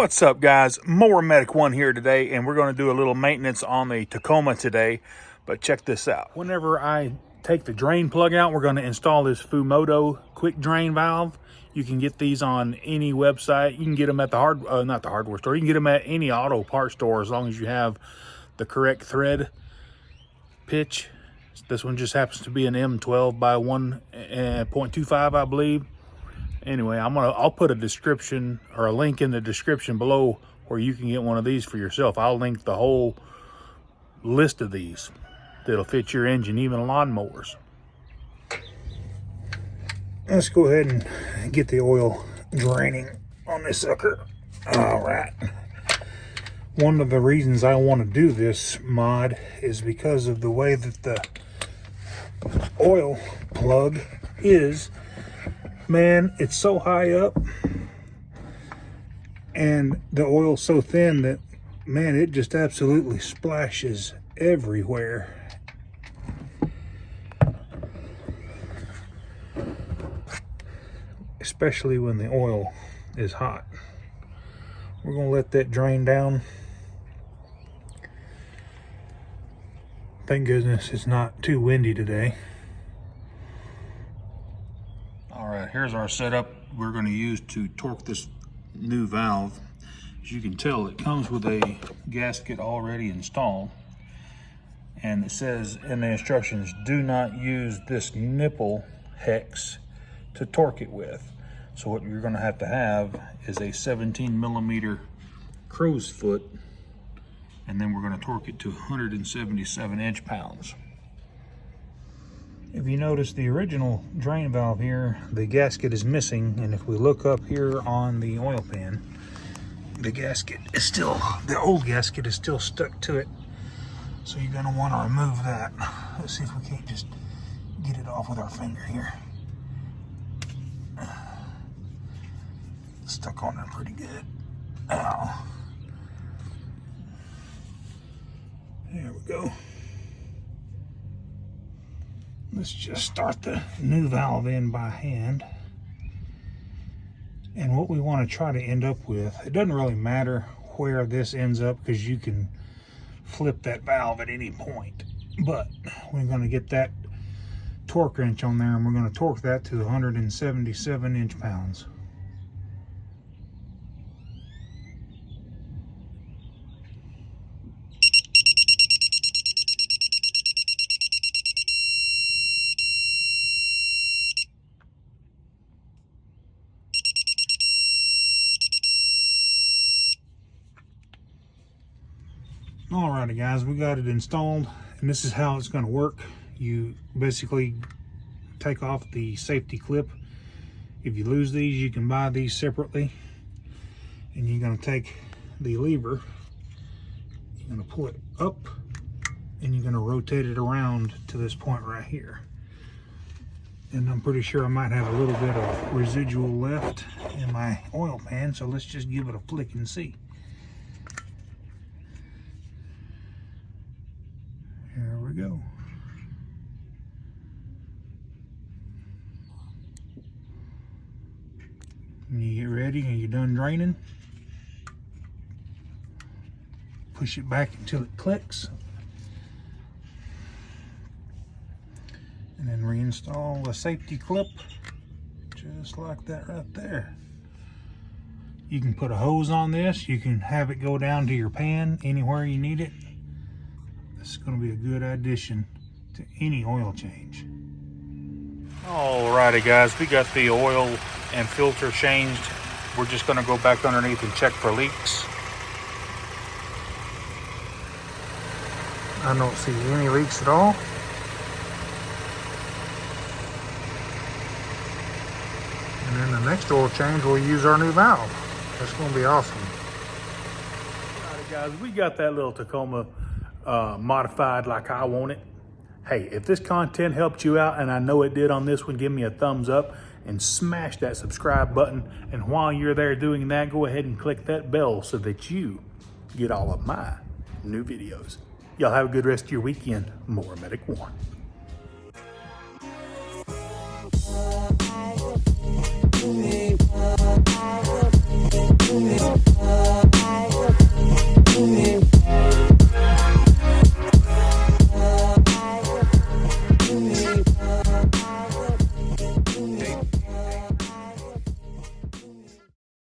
What's up, guys? More Medic 1 here today, and we're going to do a little maintenance on the Tacoma today. But check this out. Whenever I take the drain plug out, we're going to install this Fumoto quick drain valve. You can get these on any website. You can get them at the not the hardware store. You can get them at any auto parts store as long as you have the correct thread pitch. This one just happens to be an M12 by 1.25, I believe. Anyway, I'll put a description or a link in the description below where you can get one of these for yourself. I'll link the whole list of these that'll fit your engine, even lawnmowers. Let's go ahead and get the oil draining on this sucker. All right. One of the reasons I want to do this mod is because of the way that the oil plug is. Man, it's so high up and the oil's so thin that, man, it just absolutely splashes everywhere. Especially when the oil is hot. We're going to let that drain down. Thank goodness it's not too windy today. Alright, here's our setup we're going to use to torque this new valve. As you can tell, it comes with a gasket already installed. And it says in the instructions, do not use this nipple hex to torque it with. So what you're going to have is a 17mm crow's foot, and then we're going to torque it to 177 inch-pounds. If you notice the original drain valve here, the gasket is missing, and if we look up here on the oil pan, the gasket is still, the old gasket is still stuck to it. So you're going to want to remove that. Let's see if we can't just get it off with our finger here. Stuck on there pretty good. Ow. There we go. Let's just start the new valve in by hand. And what we want to try to end up with, it doesn't really matter where this ends up because you can flip that valve at any point. But we're going to get that torque wrench on there and we're going to torque that to 177 inch-pounds. Alrighty guys, we got it installed, and this is how it's going to work. You basically take off the safety clip. If you lose these, you can buy these separately. And you're going to take the lever, you're going to pull it up, and you're going to rotate it around to this point right here. And I'm pretty sure I might have a little bit of residual left in my oil pan, so let's just give it a flick and see. Here we go. When you get ready and you're done draining, push it back until it clicks. And then reinstall the safety clip, just like that right there. You can put a hose on this. You can have it go down to your pan anywhere you need it. This is going to be a good addition to any oil change. Alrighty guys, we got the oil and filter changed. We're just going to go back underneath and check for leaks. I don't see any leaks at all. And then the next oil change, we'll use our new valve. That's going to be awesome. Alrighty guys, we got that little Tacoma modified like I want it. Hey, if this content helped you out, and I know it did on this one, give me a thumbs up and smash that subscribe button. And while you're there doing that, go ahead and click that bell so that you get all of my new videos. Y'all have a good rest of your weekend. More Medic 1.